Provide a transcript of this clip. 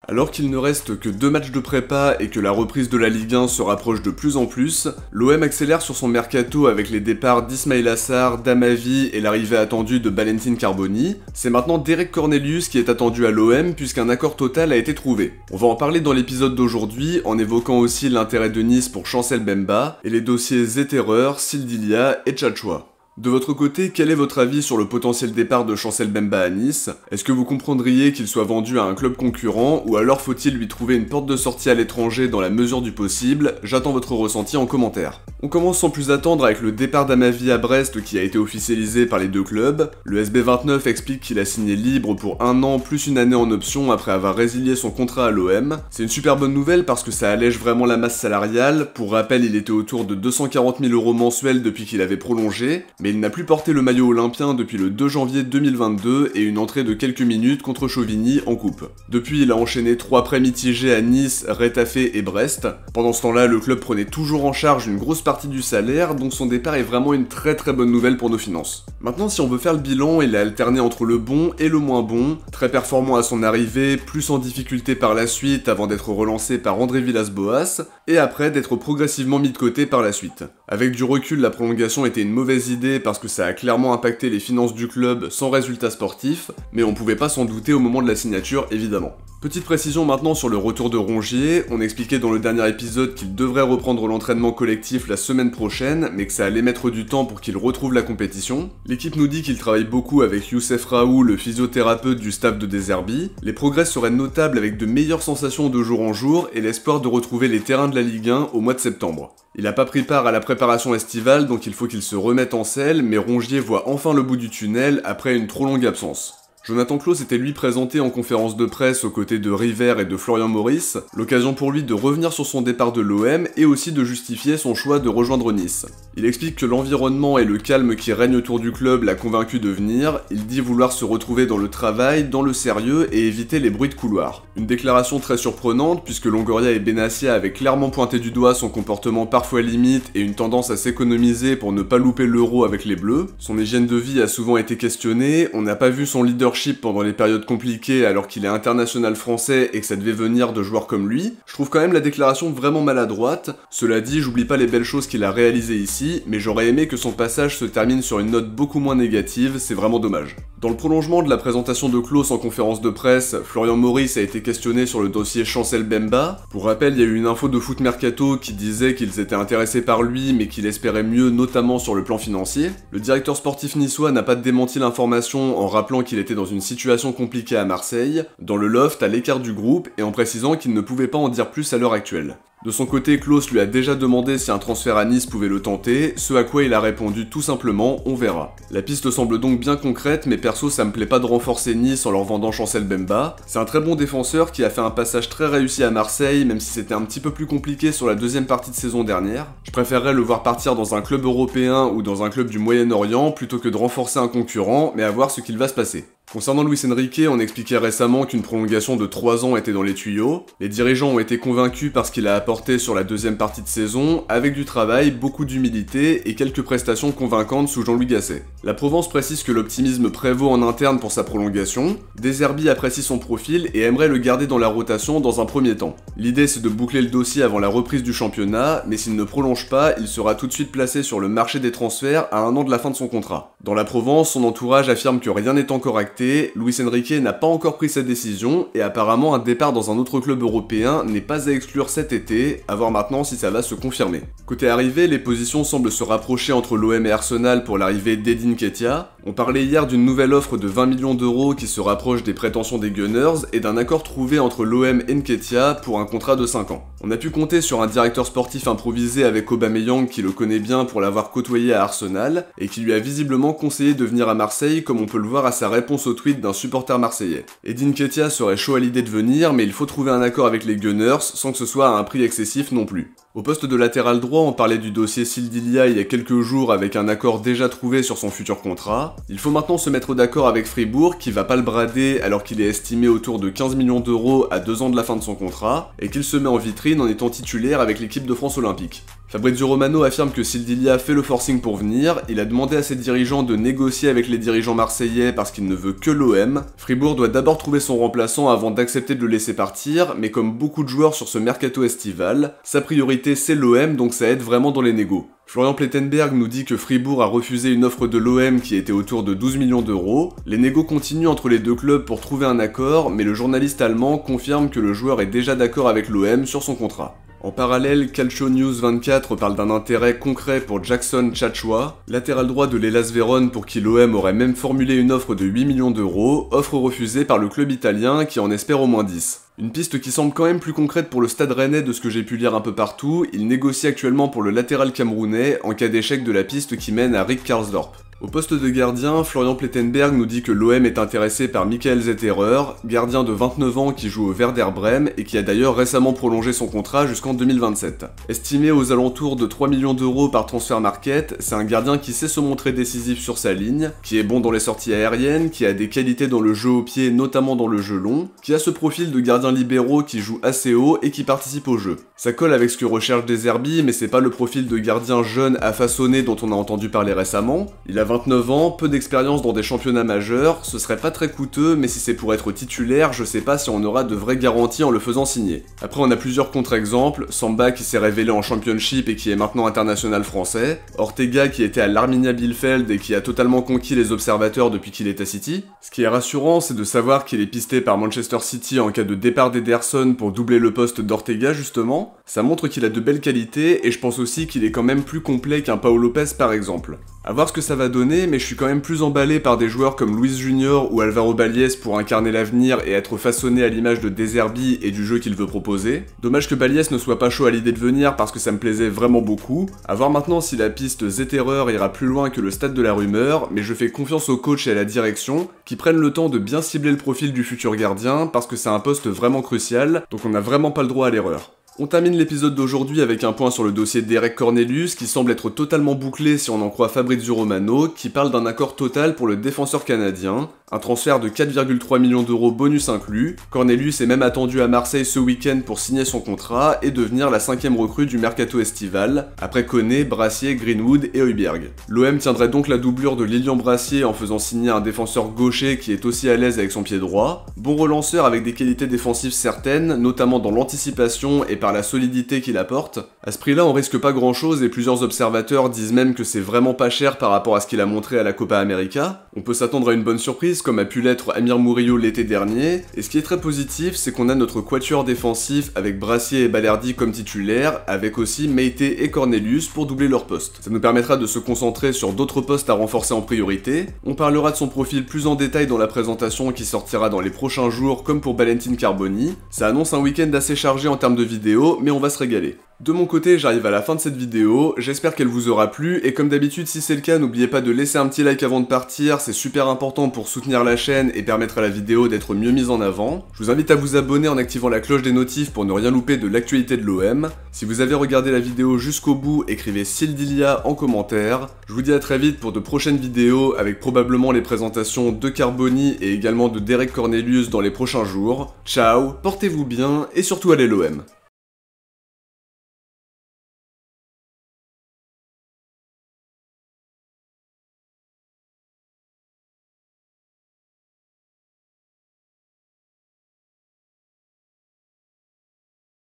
Alors qu'il ne reste que 2 matchs de prépa et que la reprise de la Ligue 1 se rapproche de plus en plus, l'OM accélère sur son mercato avec les départs d'Ismaïla Sarr, d'Amavi et l'arrivée attendue de Valentin Carboni. C'est maintenant Derek Cornelius qui est attendu à l'OM puisqu'un accord total a été trouvé. On va en parler dans l'épisode d'aujourd'hui en évoquant aussi l'intérêt de Nice pour Chancel Mbemba et les dossiers Zetterer, Sildilia et Tchatchoua. De votre côté, quel est votre avis sur le potentiel départ de Chancel Mbemba à Nice? Est-ce que vous comprendriez qu'il soit vendu à un club concurrent, ou alors faut-il lui trouver une porte de sortie à l'étranger dans la mesure du possible? J'attends votre ressenti en commentaire. On commence sans plus attendre avec le départ d'Amavi à Brest qui a été officialisé par les deux clubs. Le SB29 explique qu'il a signé libre pour 1 an plus une année en option après avoir résilié son contrat à l'OM. C'est une super bonne nouvelle parce que ça allège vraiment la masse salariale. Pour rappel, il était autour de 240 000 € mensuels depuis qu'il avait prolongé, mais il n'a plus porté le maillot olympien depuis le 2 janvier 2022 et une entrée de quelques minutes contre Chauvigny en coupe. Depuis, il a enchaîné 3 prêts mitigés à Nice, Retafe et Brest. Pendant ce temps-là, le club prenait toujours en charge une grosse partie du salaire, donc son départ est vraiment une très bonne nouvelle pour nos finances. Maintenant, si on veut faire le bilan, il a alterné entre le bon et le moins bon, très performant à son arrivée, plus en difficulté par la suite avant d'être relancé par André Villas-Boas, et après d'être progressivement mis de côté par la suite. Avec du recul, la prolongation était une mauvaise idée parce que ça a clairement impacté les finances du club sans résultat sportif, mais on pouvait pas s'en douter au moment de la signature évidemment. Petite précision maintenant sur le retour de Rongier, on expliquait dans le dernier épisode qu'il devrait reprendre l'entraînement collectif la semaine prochaine, mais que ça allait mettre du temps pour qu'il retrouve la compétition. L'équipe nous dit qu'il travaille beaucoup avec Youssef Raoult, le physiothérapeute du staff de De Zerbi. Les progrès seraient notables avec de meilleures sensations de jour en jour et l'espoir de retrouver les terrains de la Ligue 1 au mois de septembre. Il n'a pas pris part à la préparation estivale, donc il faut qu'il se remette en selle, mais Rongier voit enfin le bout du tunnel après une trop longue absence. Jonathan Klaus était lui présenté en conférence de presse aux côtés de River et de Florian Maurice, l'occasion pour lui de revenir sur son départ de l'OM et aussi de justifier son choix de rejoindre Nice. Il explique que l'environnement et le calme qui règne autour du club l'a convaincu de venir, il dit vouloir se retrouver dans le travail, dans le sérieux et éviter les bruits de couloir. Une déclaration très surprenante puisque Longoria et Benassia avaient clairement pointé du doigt son comportement parfois limite et une tendance à s'économiser pour ne pas louper l'Euro avec les Bleus. Son hygiène de vie a souvent été questionnée, on n'a pas vu son leadership pendant les périodes compliquées alors qu'il est international français et que ça devait venir de joueurs comme lui. Je trouve quand même la déclaration vraiment maladroite. Cela dit, j'oublie pas les belles choses qu'il a réalisées ici, mais j'aurais aimé que son passage se termine sur une note beaucoup moins négative, c'est vraiment dommage. Dans le prolongement de la présentation de Klaus en conférence de presse, Florian Maurice a été questionné sur le dossier Chancel Mbemba. Pour rappel, il y a eu une info de Foot Mercato qui disait qu'ils étaient intéressés par lui mais qu'il espérait mieux notamment sur le plan financier. Le directeur sportif niçois n'a pas démenti l'information en rappelant qu'il était dans une situation compliquée à Marseille, dans le loft à l'écart du groupe et en précisant qu'il ne pouvait pas en dire plus à l'heure actuelle. De son côté, Klaus lui a déjà demandé si un transfert à Nice pouvait le tenter, ce à quoi il a répondu tout simplement « on verra ». La piste semble donc bien concrète, mais perso ça me plaît pas de renforcer Nice en leur vendant Chancel Mbemba. C'est un très bon défenseur qui a fait un passage très réussi à Marseille, même si c'était un petit peu plus compliqué sur la deuxième partie de saison dernière. Je préférerais le voir partir dans un club européen ou dans un club du Moyen-Orient plutôt que de renforcer un concurrent, mais à voir ce qu'il va se passer. Concernant Luis Enrique, on expliquait récemment qu'une prolongation de 3 ans était dans les tuyaux. Les dirigeants ont été convaincus par ce qu'il a apporté sur la deuxième partie de saison, avec du travail, beaucoup d'humilité et quelques prestations convaincantes sous Jean-Louis Gasset. La Provence précise que l'optimisme prévaut en interne pour sa prolongation. De Zerbi apprécie son profil et aimerait le garder dans la rotation dans un premier temps. L'idée c'est de boucler le dossier avant la reprise du championnat, mais s'il ne prolonge pas, il sera tout de suite placé sur le marché des transferts à 1 an de la fin de son contrat. Dans la Provence, son entourage affirme que rien n'est encore acté. Luis Enrique n'a pas encore pris sa décision et apparemment un départ dans un autre club européen n'est pas à exclure cet été, à voir maintenant si ça va se confirmer. Côté arrivée, les positions semblent se rapprocher entre l'OM et Arsenal pour l'arrivée d'Edin Nketiah. On parlait hier d'une nouvelle offre de 20 millions d'euros qui se rapproche des prétentions des Gunners et d'un accord trouvé entre l'OM et Nketiah pour un contrat de 5 ans. On a pu compter sur un directeur sportif improvisé avec Aubameyang qui le connaît bien pour l'avoir côtoyé à Arsenal et qui lui a visiblement conseillé de venir à Marseille comme on peut le voir à sa réponse au tweet d'un supporter marseillais. Edin Nketiah serait chaud à l'idée de venir mais il faut trouver un accord avec les Gunners sans que ce soit à un prix excessif non plus. Au poste de latéral droit, on parlait du dossier Sildilia il y a quelques jours avec un accord déjà trouvé sur son futur contrat. Il faut maintenant se mettre d'accord avec Fribourg qui va pas le brader alors qu'il est estimé autour de 15 millions d'euros à 2 ans de la fin de son contrat et qu'il se met en vitrine en étant titulaire avec l'équipe de France olympique. Fabrizio Romano affirme que Sildilia fait le forcing pour venir, il a demandé à ses dirigeants de négocier avec les dirigeants marseillais parce qu'il ne veut que l'OM. Fribourg doit d'abord trouver son remplaçant avant d'accepter de le laisser partir, mais comme beaucoup de joueurs sur ce mercato estival, sa priorité c'est l'OM donc ça aide vraiment dans les négos. Florian Plettenberg nous dit que Fribourg a refusé une offre de l'OM qui était autour de 12 millions d'euros. Les négos continuent entre les deux clubs pour trouver un accord, mais le journaliste allemand confirme que le joueur est déjà d'accord avec l'OM sur son contrat. En parallèle, Calcio News 24 parle d'un intérêt concret pour Jackson Tchatchoua, latéral droit de l'Hellas Vérone pour qui l'OM aurait même formulé une offre de 8 millions d'euros, offre refusée par le club italien qui en espère au moins 10. Une piste qui semble quand même plus concrète pour le Stade Rennais de ce que j'ai pu lire un peu partout, il négocie actuellement pour le latéral camerounais en cas d'échec de la piste qui mène à Rick Karsdorp. Au poste de gardien, Florian Plettenberg nous dit que l'OM est intéressé par Michael Zetterer, gardien de 29 ans qui joue au Werder Brême et qui a d'ailleurs récemment prolongé son contrat jusqu'en 2027. Estimé aux alentours de 3 millions d'euros par transfert market, c'est un gardien qui sait se montrer décisif sur sa ligne, qui est bon dans les sorties aériennes, qui a des qualités dans le jeu au pied, notamment dans le jeu long, qui a ce profil de gardien libéraux qui joue assez haut et qui participe au jeu. Ça colle avec ce que recherche Deserbi, mais c'est pas le profil de gardien jeune à façonner dont on a entendu parler récemment. Il a 29 ans, peu d'expérience dans des championnats majeurs, ce serait pas très coûteux, mais si c'est pour être titulaire, je sais pas si on aura de vraies garanties en le faisant signer. Après on a plusieurs contre-exemples, Samba qui s'est révélé en championship et qui est maintenant international français, Ortega qui était à l'Arminia Bielefeld et qui a totalement conquis les observateurs depuis qu'il est à City. Ce qui est rassurant, c'est de savoir qu'il est pisté par Manchester City en cas de départ d'Ederson pour doubler le poste d'Ortega justement. Ça montre qu'il a de belles qualités et je pense aussi qu'il est quand même plus complet qu'un Pau Lopez par exemple. A voir ce que ça va donner, mais je suis quand même plus emballé par des joueurs comme Luis Junior ou Alvaro Balies pour incarner l'avenir et être façonné à l'image de Deserbi et du jeu qu'il veut proposer. Dommage que Balies ne soit pas chaud à l'idée de venir parce que ça me plaisait vraiment beaucoup. A voir maintenant si la piste Zetterer ira plus loin que le stade de la rumeur, mais je fais confiance au coach et à la direction qui prennent le temps de bien cibler le profil du futur gardien parce que c'est un poste vraiment crucial, donc on n'a vraiment pas le droit à l'erreur. On termine l'épisode d'aujourd'hui avec un point sur le dossier d'Eric Cornelius qui semble être totalement bouclé si on en croit Fabrizio Romano qui parle d'un accord total pour le défenseur canadien, un transfert de 4,3 millions d'euros bonus inclus. Cornelius est même attendu à Marseille ce week-end pour signer son contrat et devenir la 5e recrue du mercato estival, après Koné, Brassier, Greenwood et Højbjerg. L'OM tiendrait donc la doublure de Lilian Brassier en faisant signer un défenseur gaucher qui est aussi à l'aise avec son pied droit, bon relanceur avec des qualités défensives certaines, notamment dans l'anticipation et par la solidité qu'il apporte. À ce prix-là, on risque pas grand-chose et plusieurs observateurs disent même que c'est vraiment pas cher par rapport à ce qu'il a montré à la Copa América. On peut s'attendre à une bonne surprise comme a pu l'être Amir Murillo l'été dernier, et ce qui est très positif, c'est qu'on a notre quatuor défensif avec Brassier et Balerdi comme titulaires, avec aussi Meite et Cornelius pour doubler leur poste. Ça nous permettra de se concentrer sur d'autres postes à renforcer en priorité. On parlera de son profil plus en détail dans la présentation qui sortira dans les prochains jours comme pour Valentin Carboni. Ça annonce un week-end assez chargé en termes de vidéos, mais on va se régaler. De mon côté, j'arrive à la fin de cette vidéo, j'espère qu'elle vous aura plu, et comme d'habitude, si c'est le cas, n'oubliez pas de laisser un petit like avant de partir, c'est super important pour soutenir la chaîne et permettre à la vidéo d'être mieux mise en avant. Je vous invite à vous abonner en activant la cloche des notifs pour ne rien louper de l'actualité de l'OM. Si vous avez regardé la vidéo jusqu'au bout, écrivez Sildilia en commentaire. Je vous dis à très vite pour de prochaines vidéos, avec probablement les présentations de Carboni et également de Derek Cornelius dans les prochains jours. Ciao, portez-vous bien, et surtout allez l'OM.